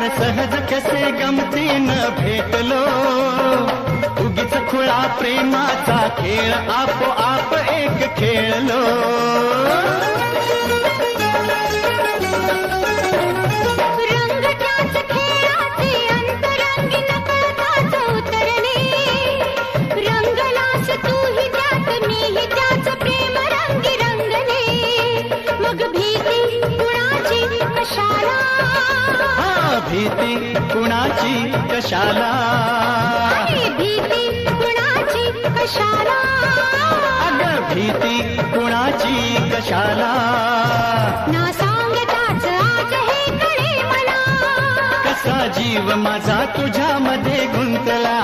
अर सहज कसे गमतीनं भेटलो, उगीच खुळा प्रेमाचा खेळ आपोआप एक खेळलो. रंग त्याच खेळाचे अंतरंगी नकळताच उतरणे, रंगलास तूही त्यात मीही त्याच प्रेम रंगी रंगले. मग भीती कुणाची कशाला, भीती कुणाची कशाला, भीती कुणाची कशाला, अगं भीती कुणाची कशाला. ना सांगताच आज हे कळे मला, कसा जीव माझा तुझ्यामध्ये गुंतला.